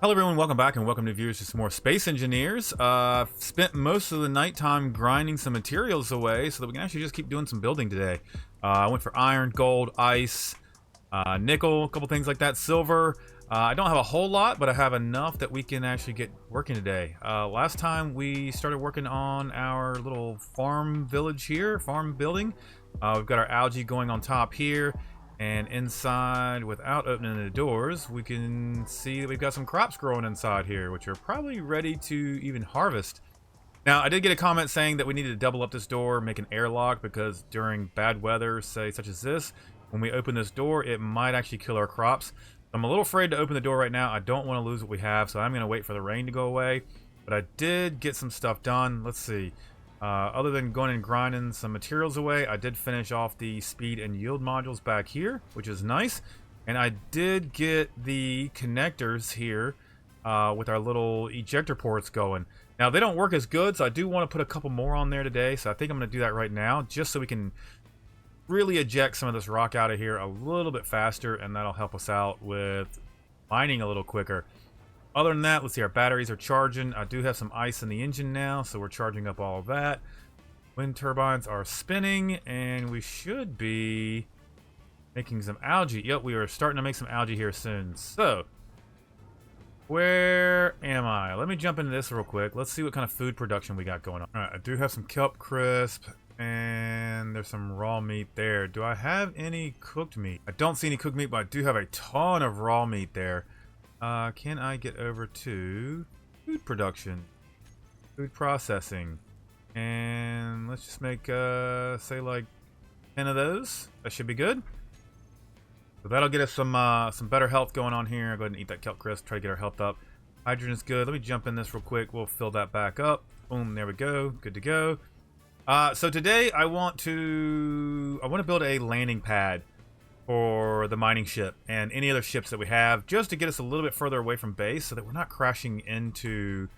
Hello everyone, welcome back and welcome to viewers to some more Space Engineers. Spent most of the nighttime grinding some materials away so that we can actually just keep doing some building today. I went for iron, gold, ice, nickel, a couple things like that, silver. I don't have a whole lot, but I have enough that we can actually get working today. Last time we started working on our little farm village here, farm building. We've got our algae going on top here. And inside, without opening the doors, we can see that we've got some crops growing inside here, which are probably ready to even harvest. Now, I did get a comment saying that we needed to double up this door, make an airlock, because during bad weather, say such as this, when we open this door, it might actually kill our crops. I'm a little afraid to open the door right now. I don't want to lose what we have, so I'm going to wait for the rain to go away. But I did get some stuff done. Let's see. Other than going and grinding some materials away, I did finish off the speed and yield modules back here, which is nice. And I did get the connectors here with our little ejector ports going. Now, they don't work as good, so I do want to put a couple more on there today. So I think I'm going to do that right now, just so we can really eject some of this rock out of here a little bit faster, and that'll help us out with mining a little quicker. Other than that, let's see, our batteries are charging. I do have some ice in the engine now, so we're charging up all of that. Wind turbines are spinning, and we should be making some algae. Yep, we are starting to make some algae here soon. So, where am I? Let me jump into this real quick. Let's see what kind of food production we got going on. All right, I do have some kelp crisp, and there's some raw meat there. Do I have any cooked meat? I don't see any cooked meat, but I do have a ton of raw meat there. Can I get over to food production, food processing, and let's just make, say like 10 of those. That should be good. So that'll get us some better health going on here. I'll go ahead and eat that kelp crisp, try to get our health up. Hydrogen's good. Let me jump in this real quick. We'll fill that back up. Boom, there we go. Good to go. So today I want to build a landing pad for the mining ship and any other ships that we have, just to get us a little bit further away from base so that we're not crashing into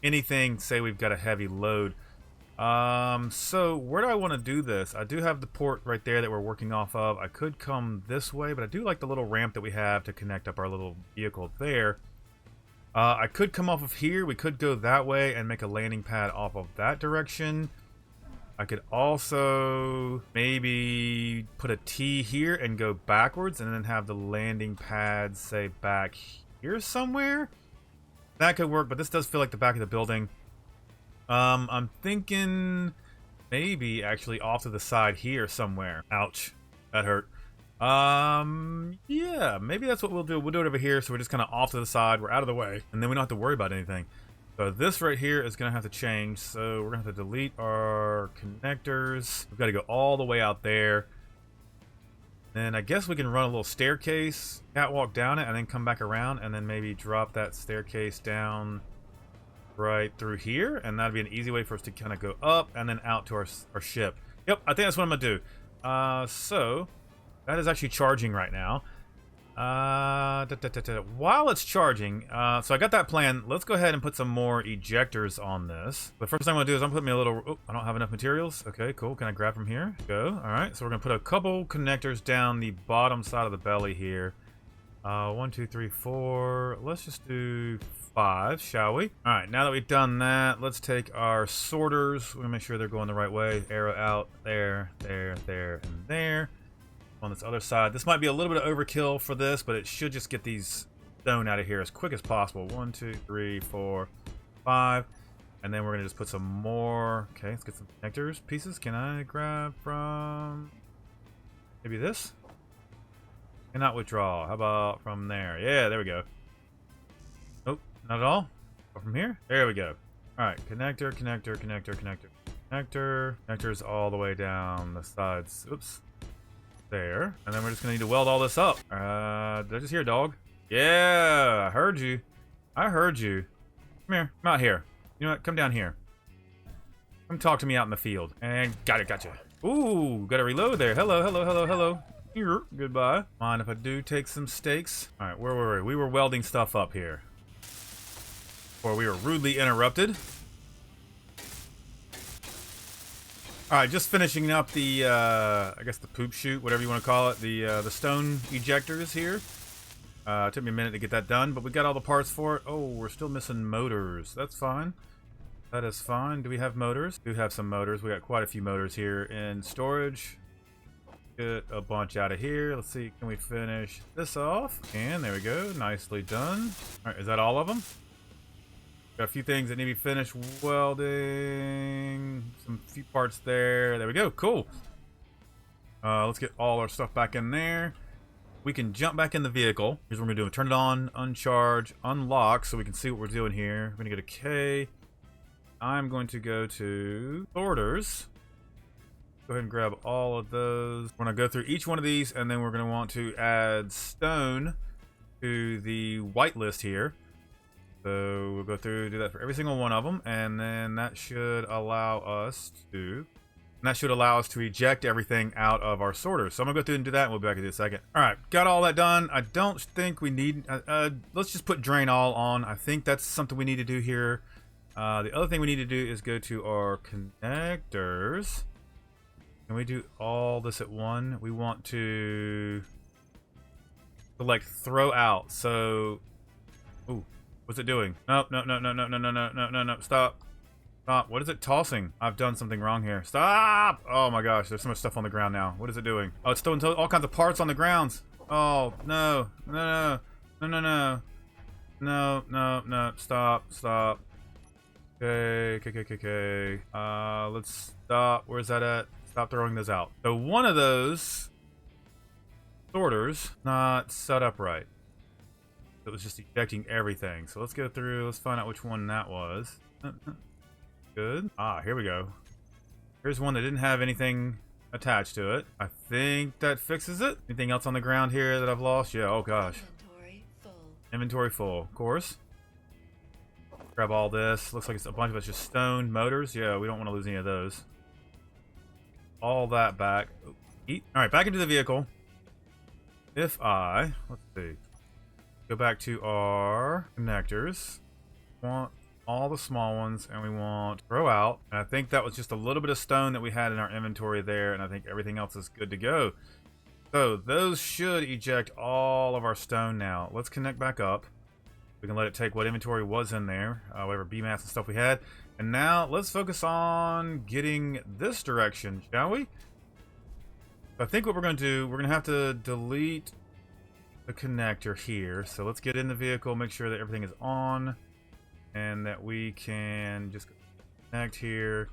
anything, say we've got a heavy load. So where do I want to do this? I do have the port right there that we're working off of. I could come this way, but I do like the little ramp that we have to connect up our little vehicle there. I could come off of here. We could go that way and make a landing pad off of that direction. I could also maybe put a T here and go backwards and then have the landing pad, say, back here somewhere. That could work, but this does feel like the back of the building. I'm thinking maybe actually off to the side here somewhere. Ouch, that hurt. Yeah, maybe that's what we'll do. We'll do it over here, so we're just kind of off to the side. We're out of the way, and then we don't have to worry about anything. So this right here is going to have to change. So we're going to have to delete our connectors. We've got to go all the way out there. And I guess we can run a little staircase, catwalk down it, and then come back around, and then maybe drop that staircase down right through here. And that'd be an easy way for us to kind of go up and then out to our ship. Yep, I think that's what I'm going to do. So that is actually charging right now. While it's charging, so I got that plan. Let's go ahead and put some more ejectors on this. The first thing I'm gonna do is I'm gonna put me a little, oh, I don't have enough materials. Okay, cool. Can I grab from here? Go. All right, so we're gonna put a couple connectors down the bottom side of the belly here. 1, 2, 3, 4. Let's just do 5, shall we? All right, now that we've done that, let's take our sorters. We're gonna make sure they're going the right way. Arrow out there, there, there, and there. On this other side, this might be a little bit of overkill for this, but it should just get these stone out of here as quick as possible. 1, 2, 3, 4, 5, and then we're gonna just put some more. Okay, let's get some connectors pieces. Can I grab from maybe this? Cannot withdraw. How about from there? Yeah, there we go. Nope, not at all. Go from here. There we go. All right, connector, connector, connector, connector, connector. Connectors all the way down the sides. Oops. There, and then we're just gonna need to weld all this up. Did I just hear a dog? Yeah, I heard you. I heard you. Come here, come out here. You know what? Come down here. Come talk to me out in the field. And gotcha. Ooh, gotta reload there. Hello, hello, hello, hello. Here, goodbye. Mind if I do take some steaks? All right, where were we? We were welding stuff up here before we were rudely interrupted. Alright, just finishing up the, I guess the poop chute, whatever you want to call it, the stone ejectors here. It took me a minute to get that done, but we got all the parts for it. Oh, we're still missing motors. That's fine. That is fine. Do we have motors? We do have some motors. We got quite a few motors here in storage. Get a bunch out of here. Let's see, can we finish this off? And there we go. Nicely done. All right, is that all of them? Got a few things that need to be finished. Welding. Some few parts there. There we go. Cool. Let's get all our stuff back in there. We can jump back in the vehicle. Here's what we're gonna do. Turn it on, uncharge, unlock, so we can see what we're doing here. We're gonna go to K. I'm going to go to sorters. Go ahead and grab all of those. We're gonna go through each one of these, and then we're gonna want to add stone to the white list here. So we'll go through, do that for every single one of them, and then that should allow us to eject everything out of our sorters. So I'm gonna go through and do that, and we'll be back in a second. All right, got all that done. I don't think we need, let's just put drain all on. I think that's something we need to do here. The other thing we need to do is go to our connectors. Can we do all this at one? We want to select throw out. So, ooh, what's it doing? No, no, no, no, no, no, no, no, no, no, no, stop. Stop. What is it tossing? I've done something wrong here. Stop! Oh my gosh, there's so much stuff on the ground now. What is it doing? Oh, it's throwing all kinds of parts on the grounds. Oh, no. No, no, no, no, no. No, no, no. Stop, stop. Okay, okay. Let's stop. Where's that at? Stop throwing those out. So one of those sorters not set up right. It was just ejecting everything. So let's go through. Let's find out which one that was. Good. Ah, here we go. Here's one that didn't have anything attached to it. I think that fixes it. Anything else on the ground here that I've lost? Yeah, oh gosh. Inventory full. Inventory full, of course. Grab all this. Looks like it's a bunch of it's just stone motors. Yeah, we don't want to lose any of those. All that back. Eat. All right, back into the vehicle. If let's see. Go back to our connectors. Want all the small ones, and we want throw out, and I think that was just a little bit of stone that we had in our inventory there, and I think everything else is good to go. So those should eject all of our stone now. Let's connect back up. We can let it take what inventory was in there, whatever B mass and stuff we had, and now let's focus on getting this direction, shall we? I think what we're going to do, we're going to have to delete the connector here. So let's get in the vehicle, make sure that everything is on, and that we can just connect here.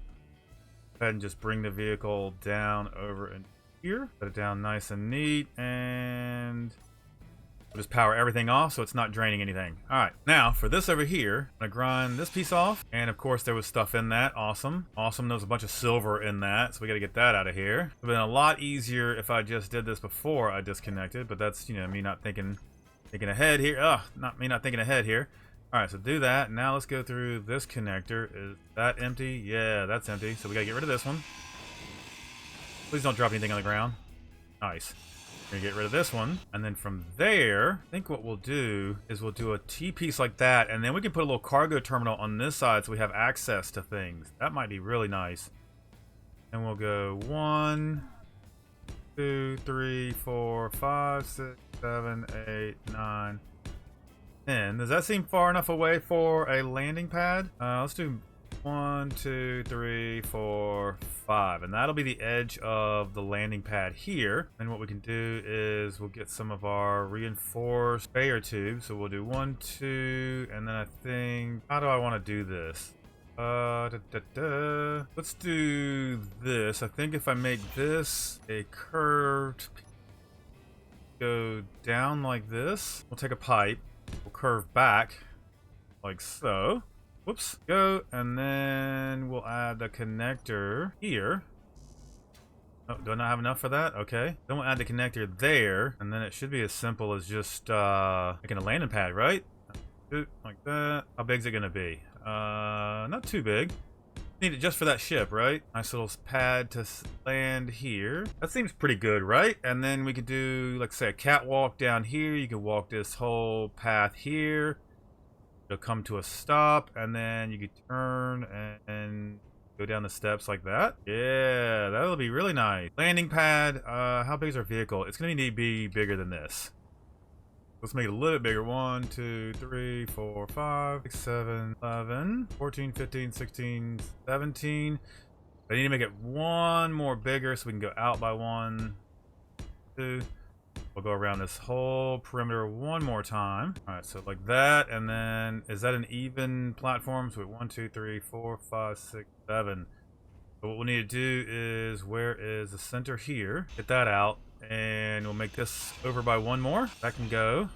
Go ahead and just bring the vehicle down over in here. Put it down nice and neat, and we'll just power everything off so it's not draining anything. All right, now for this over here, I'm gonna grind this piece off, and of course there was stuff in that. Awesome. There was a bunch of silver in that, so we gotta get that out of here. It would have been a lot easier if I just did this before I disconnected, but that's, you know, me not thinking ahead here. Not thinking ahead here. All right, so do that. Now let's go through this connector. Is that empty? Yeah, that's empty. So we gotta get rid of this one. Please don't drop anything on the ground. Nice. We're gonna get rid of this one. And then from there, I think what we'll do is we'll do a T-piece like that, and then we can put a little cargo terminal on this side so we have access to things. That might be really nice. And we'll go 1, 2, 3, 4, 5, 6, 7, 8, 9, 10. Does that seem far enough away for a landing pad? Let's do 1, 2, 3, 4, 5, and that'll be the edge of the landing pad here. And what we can do is we'll get some of our reinforced conveyor tubes. So we'll do 1, 2, and then I think, how do I want to do this? Let's do this. I think if I make this a curved, go down like this, we'll take a pipe, we'll curve back like so. Whoops, go, and then we'll add the connector here. Oh, do I not have enough for that? Okay. Then we'll add the connector there, and then it should be as simple as just making a landing pad, right? Like that. How big is it gonna be? Not too big. Need it just for that ship, right? Nice little pad to land here. That seems pretty good, right? And then we could do, like, say, a catwalk down here. You could walk this whole path here. It'll come to a stop, and then you could turn and go down the steps like that. Yeah, that'll be really nice. Landing pad. How big is our vehicle? It's gonna need to be bigger than this. Let's make it a little bit bigger. 1, 2, 3, 4, 5, 6, 7, 11, 14, 15, 16, 17. I need to make it one more bigger so we can go out by 1, 2. We'll go around this whole perimeter one more time. All right, so like that, and then is that an even platform? So 1, 2, 3, 4, 5, 6, 7. So what we need to do is, where is the center here? Get that out, and we'll make this over by one more. That can go,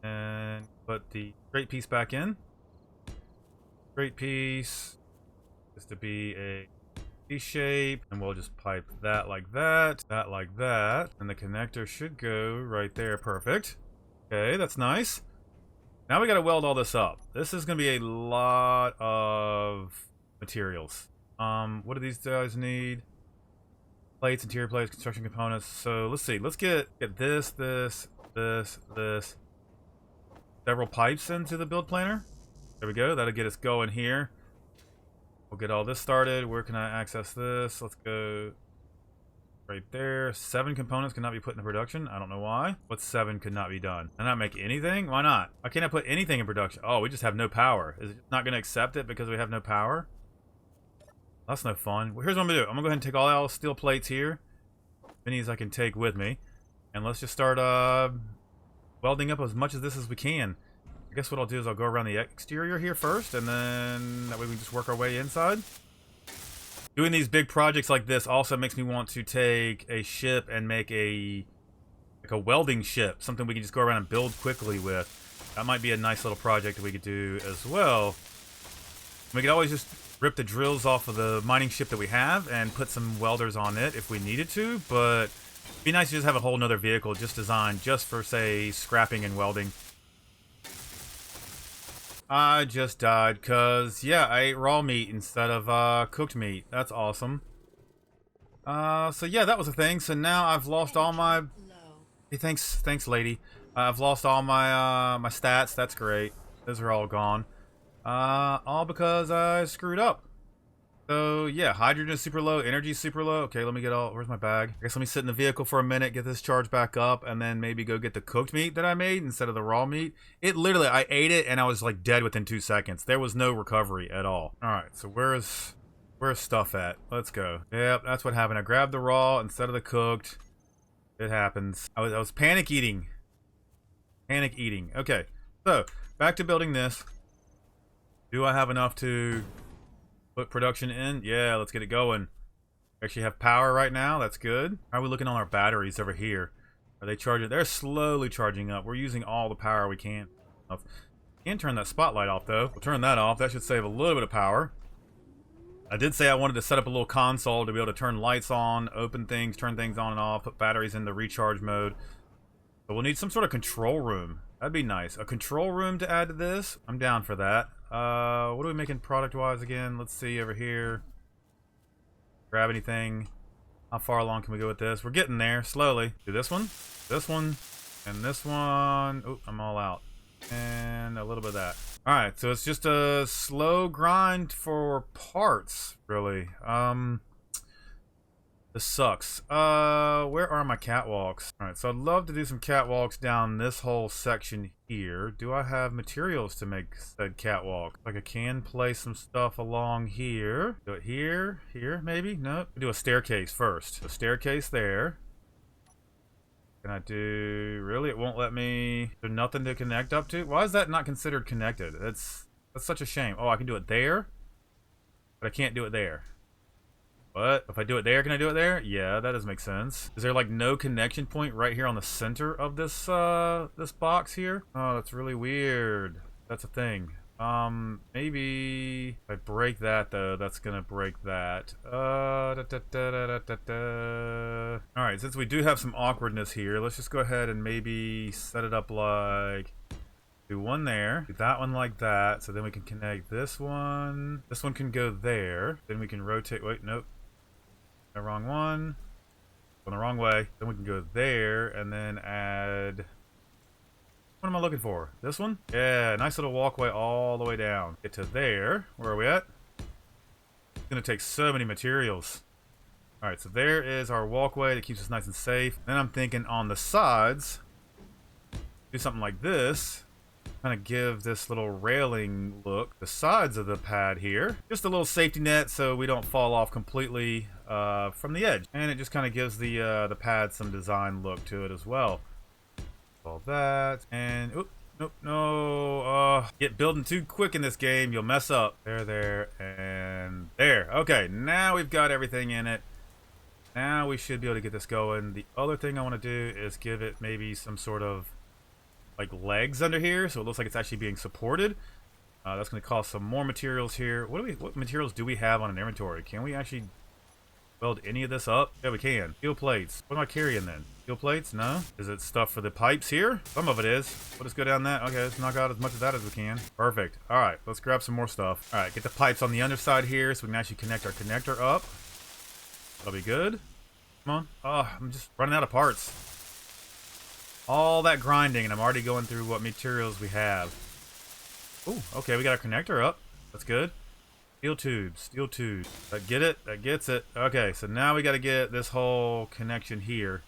and put the straight piece back in. Straight piece is to be a shape, and we'll just pipe that like that, that like that, and the connector should go right there. Perfect. Okay, that's nice. Now we got to weld all this up. This is going to be a lot of materials. What do these guys need? Plates, interior plates, construction components. So let's see. Let's get this. Several pipes into the build planner. There we go. That'll get us going here. We'll get all this started. Where can I access this? Let's go right there. 7 components cannot be put into production. I don't know why. What 7 could not be done? Can I make anything? Why not? Why can't I put anything in production? Oh, we just have no power. Is it not going to accept it because we have no power? That's no fun. Well, here's what I'm going to do. I'm going to go ahead and take all the steel plates here. Many as I can take with me. And let's just start welding up as much of this as we can. I guess what I'll do is I'll go around the exterior here first, and then that way we can just work our way inside. Doing these big projects like this also makes me want to take a ship and make like a welding ship, something we can just go around and build quickly with. That might be a nice little project that we could do as well. We could always just rip the drills off of the mining ship that we have and put some welders on it if we needed to, but it'd be nice to just have a whole nother vehicle just designed just for, say, scrapping and welding. I just died because, yeah, I ate raw meat instead of cooked meat. That's awesome. So yeah, that was a thing. So now I've lost all my... Hey, thanks, lady. I've lost all my my stats. That's great. Those are all gone. All because I screwed up. So yeah, hydrogen is super low, energy is super low. Okay, let me get all... Where's my bag? I guess let me sit in the vehicle for a minute, get this charged back up, and then maybe go get the cooked meat that I made instead of the raw meat. It literally, I ate it and I was like dead within 2 seconds. There was no recovery at all. All right, so where's stuff at? Let's go. Yep, that's what happened. I grabbed the raw instead of the cooked. It happens. I was panic eating. Panic eating. Okay, so back to building this. Do I have enough to put production in? Yeah, let's get it going. We actually have power right now. That's good. How are we looking on our batteries over here? Are they charging? They're slowly charging up. We're using all the power we can. Can't turn that spotlight off though. We'll turn that off. That should save a little bit of power. I did say I wanted to set up a little console to be able to turn lights on, open things, turn things on and off, put batteries in the recharge mode. But we'll need some sort of control room. That'd be nice. A control room to add to this. I'm down for that. What are we making product-wise again? Let's see over here. Grab anything. How far along can we go with this? We're getting there, slowly. Do this one, and this one. Oh, I'm all out. And a little bit of that. Alright, so it's just a slow grind for parts, really. This sucks. Where are my catwalks? Alright, so I'd love to do some catwalks down this whole section here. Do I have materials to make said catwalk? Like I can place some stuff along here. Do it here, maybe? Nope. Do a staircase first. A staircase there. Can I do... Really? It won't let me... There's nothing to connect up to? Why is that not considered connected? That's such a shame. Oh, I can do it there? But I can't do it there. What? If I do it there, can I do it there? Yeah, that does make sense. Is there like no connection point right here on the center of this this box here? Oh, that's really weird. That's a thing. Maybe if I break that though, that's gonna break that. Alright, since we do have some awkwardness here, let's just go ahead and maybe set it up like... Do one there, do that one like that, so then we can connect this one. This one can go there. Then we can rotate, wait, nope. The wrong one. Going the wrong way. Then we can go there and then add... What am I looking for? This one? Yeah, nice little walkway all the way down. Get to there. Where are we at? It's gonna take so many materials. Alright, so there is our walkway that keeps us nice and safe. Then I'm thinking on the sides, do something like this. Kind of give this little railing look, the sides of the pad here. Just a little safety net so we don't fall off completely from the edge. And it just kind of gives the pad some design look to it as well. All that, and oop, nope, no, get building too quick in this game, you'll mess up. There, and there. Okay, now we've got everything in it. Now we should be able to get this going. The other thing I want to do is give it maybe some sort of like legs under here, so it looks like it's actually being supported. That's going to cost some more materials here. What materials do we have on an inventory? Can we actually weld any of this up? Yeah, we can. Steel plates. What am I carrying then? Steel plates? No. Is it stuff for the pipes here? Some of it is. We'll just go down that. Okay, let's knock out as much of that as we can. Perfect. All right, let's grab some more stuff. All right, get the pipes on the underside here so we can actually connect our connector up. That'll be good. Come on. Oh, I'm just running out of parts. All that grinding, and I'm already going through what materials we have. Ooh, okay, we got our connector up. That's good. Steel tubes, steel tubes. That get it? That gets it. Okay, so now we got to get this whole connection here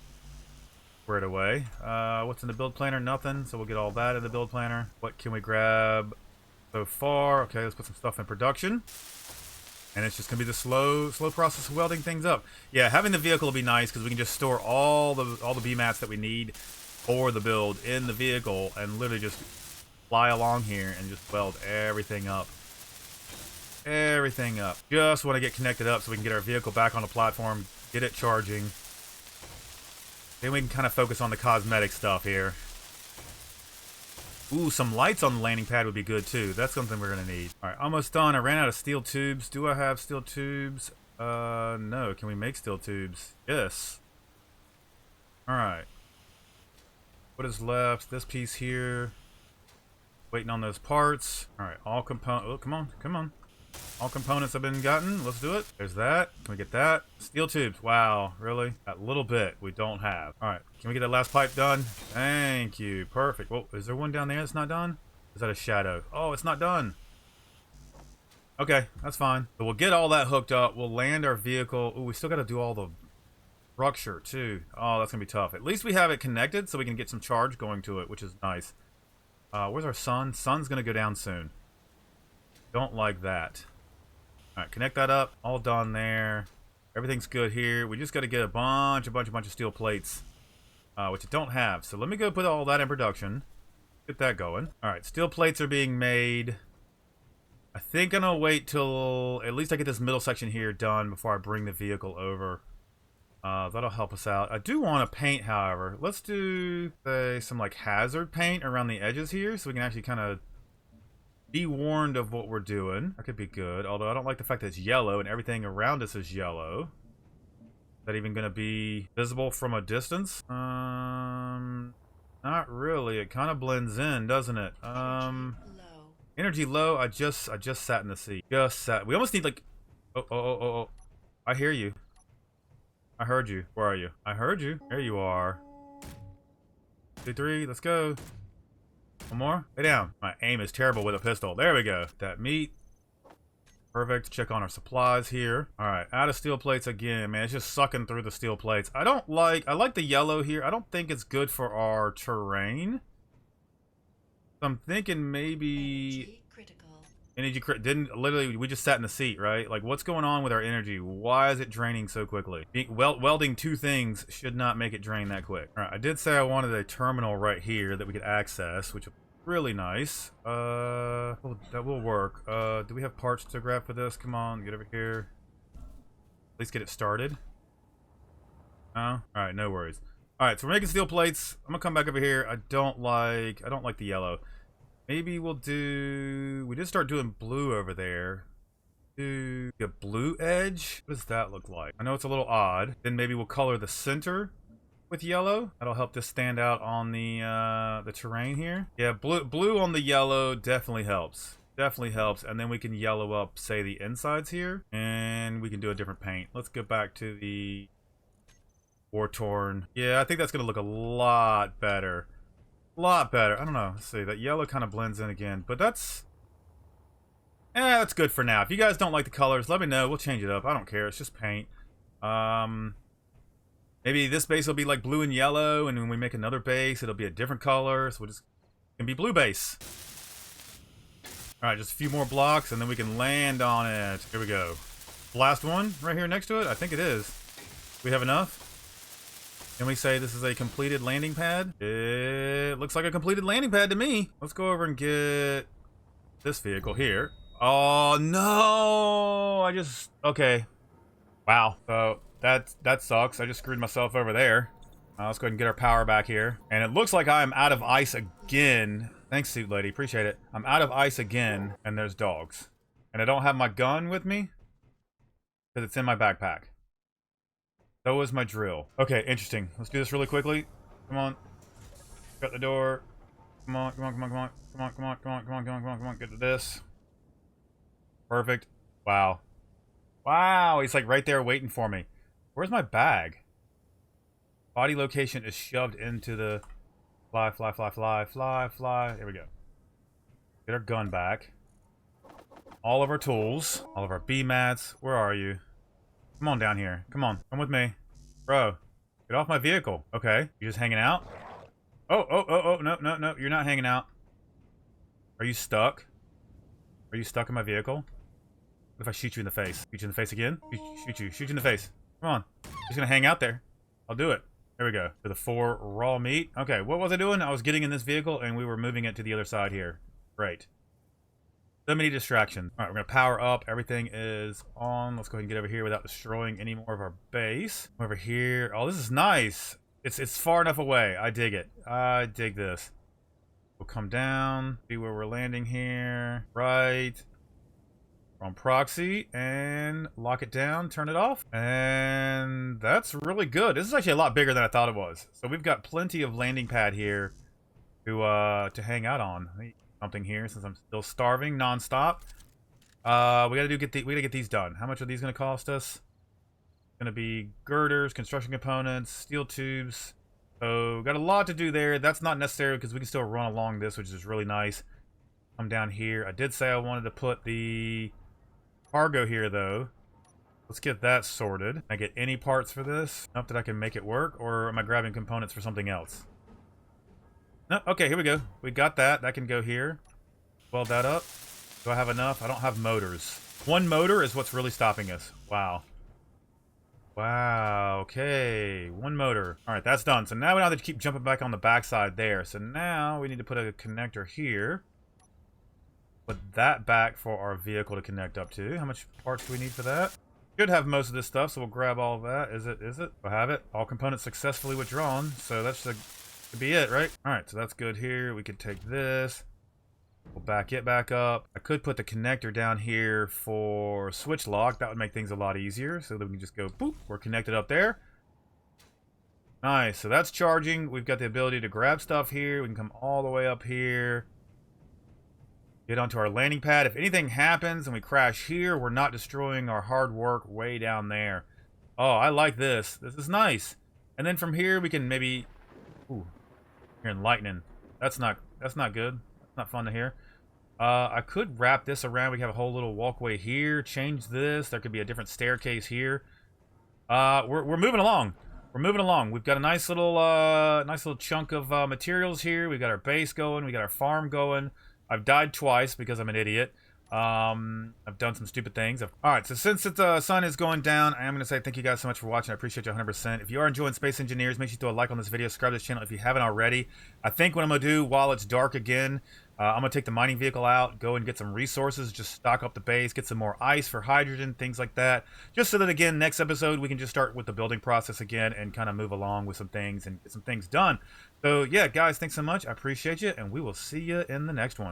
squared away. What's in the build planner? Nothing. So we'll get all that in the build planner. What can we grab so far? Okay, let's put some stuff in production. And it's just gonna be the slow process of welding things up. Yeah, having the vehicle will be nice because we can just store all the B mats that we need for the build in the vehicle and literally just fly along here and just weld everything up. Everything up. Just want to get connected up so we can get our vehicle back on the platform, get it charging. Then we can kind of focus on the cosmetic stuff here. Ooh, some lights on the landing pad would be good too. That's something we're gonna need. All right, almost done. I ran out of steel tubes. Do I have steel tubes? No. Can we make steel tubes? Yes. All right. What is left? This piece here. Waiting on those parts. All right, all components. Oh, come on. All components have been gotten. Let's do it. There's that. Can we get that? Steel tubes. Wow, really? That little bit we don't have. All right, can we get that last pipe done? Thank you. Perfect. Whoa, is there one down there that's not done? Is that a shadow? Oh, it's not done. Okay, that's fine. So we'll get all that hooked up. We'll land our vehicle. Ooh, we still got to do all the structure too. Oh, that's gonna be tough. At least we have it connected so we can get some charge going to it, which is nice. Where's our sun? Sun's gonna go down soon. Don't like that. All right, connect that up. All done there. Everything's good here. We just got to get a bunch of steel plates, which I don't have. So let me go put all that in production. Get that going. All right, steel plates are being made. I think I'm gonna wait till at least I get this middle section here done before I bring the vehicle over. That'll help us out. I do want to paint, however. Let's do, say, some like hazard paint around the edges here so we can actually kind of be warned of what we're doing. That could be good, although I don't like the fact that it's yellow and everything around us is yellow. Is that even going to be visible from a distance? Not really. It kind of blends in, doesn't it? Energy low. I just sat in the seat. Just sat. We almost need like... Oh. I hear you. I heard you. Where are you? I heard you. There you are. 2, 3, let's go. One more. Lay down. My aim is terrible with a pistol. There we go. That meat. Perfect. Check on our supplies here. All right. Out of steel plates again, man. It's just sucking through the steel plates. I like the yellow here. I don't think it's good for our terrain. So I'm thinking maybe... Energy didn't literally, we just sat in the seat, right? Like, what's going on with our energy? Why is it draining so quickly? Welding two things should not make it drain that quick. All right, I did say I wanted a terminal right here that we could access, which is really nice. That will work. Do we have parts to grab for this? Come on, get over here. At least get it started. No? All right, no worries. All right, so we're making steel plates. I'm gonna come back over here. I don't like the yellow. Maybe we'll do... We did start doing blue over there. Do a blue edge? What does that look like? I know it's a little odd. Then maybe we'll color the center with yellow. That'll help this stand out on the terrain here. Yeah, blue on the yellow definitely helps. Definitely helps. And then we can yellow up, say, the insides here. And we can do a different paint. Let's go back to the war-torn. Yeah, I think that's going to look a lot better. Lot better. I don't know. Let's see. That yellow kind of blends in again, but that's good for now. If you guys don't like the colors, let me know. We'll change it up. I don't care. It's just paint. Maybe this base will be like blue and yellow, and when we make another base, it'll be a different color. So we'll just can be blue base. All right, just a few more blocks, and then we can land on it. Here we go. Last one right here next to it. I think it is. We have enough. Can we say this is a completed landing pad? It looks like a completed landing pad to me. Let's go over and get this vehicle here. Oh no! Okay. Wow. So that sucks. I just screwed myself over there. Let's go ahead and get our power back here. And it looks like I am out of ice again. Thanks, suit lady. Appreciate it. I'm out of ice again, and there's dogs. And I don't have my gun with me because it's in my backpack. So is my drill. Okay, interesting. Let's do this really quickly. Come on. Shut the door. Come on, come on, come on, come on. Come on, come on, come on, come on, come on, come on, come on. Get to this. Perfect. Wow. Wow, he's like right there waiting for me. Where's my bag? Body location is shoved into the... Fly, fly, fly, fly, fly, fly. There we go. Get our gun back. All of our tools. All of our bee mats. Where are you? Come on down here. Come on. Come with me. Bro. Get off my vehicle. Okay. You just hanging out? Oh, no, no, no. You're not hanging out. Are you stuck? Are you stuck in my vehicle? What if I shoot you in the face? Shoot you in the face again? Shoot you in the face. Come on. Just gonna hang out there. I'll do it. There we go. For the 4 raw meat. Okay, what was I doing? I was getting in this vehicle and we were moving it to the other side here. Great. So many distractions. All right, we're going to power up. Everything is on. Let's go ahead and get over here without destroying any more of our base. Over here. Oh, this is nice. It's far enough away. I dig it. I dig this. We'll come down. See where we're landing here. Right. We're on proxy. And lock it down. Turn it off. And that's really good. This is actually a lot bigger than I thought it was. So we've got plenty of landing pad here to hang out on. Something here since I'm still starving nonstop. We gotta get these done. How much are these gonna cost us? Gonna be girders, construction components, steel tubes. So got a lot to do there. That's not necessary because we can still run along this, which is really nice. Come down here. I did say I wanted to put the cargo here though. Let's get that sorted. Can I get any parts for this? Enough that I can make it work, or am I grabbing components for something else? No, okay, here we go. We got that. That can go here. Weld that up. Do I have enough? I don't have motors. 1 motor is what's really stopping us. Wow. Wow, okay. 1 motor. All right, that's done. So now we don't have to keep jumping back on the backside there. So now we need to put a connector here. Put that back for our vehicle to connect up to. How much parts do we need for that? Should have most of this stuff, so we'll grab all of that. Is it? I have it. All components successfully withdrawn. So that's the... to be it, right? All right, so that's good here. We could take this. We'll back it back up. I could put the connector down here for switch lock. That would make things a lot easier. So that we can just go, boop, we're connected up there. Nice, so that's charging. We've got the ability to grab stuff here. We can come all the way up here. Get onto our landing pad. If anything happens and we crash here, we're not destroying our hard work way down there. Oh, I like this. This is nice. And then from here, we can maybe... Ooh. Hearing lightning. That's not good. That's not fun to hear. I could wrap this around. We have a whole little walkway here. Change this. There could be a different staircase here. We're moving along. We're moving along. We've got a nice little chunk of materials here. We've got our base going. We got our farm going. I've died twice because I'm an idiot. I've done some stupid things. All right, so since the sun is going down, I am going to say thank you guys so much for watching. I appreciate you 100%. If you are enjoying Space Engineers, make sure you throw a like on this video. Subscribe to this channel if you haven't already. I think what I'm going to do while it's dark again, I'm going to take the mining vehicle out, go and get some resources, just stock up the base, get some more ice for hydrogen, things like that. Just so that, again, next episode, we can just start with the building process again and kind of move along with some things and get some things done. So, yeah, guys, thanks so much. I appreciate you, and we will see you in the next one.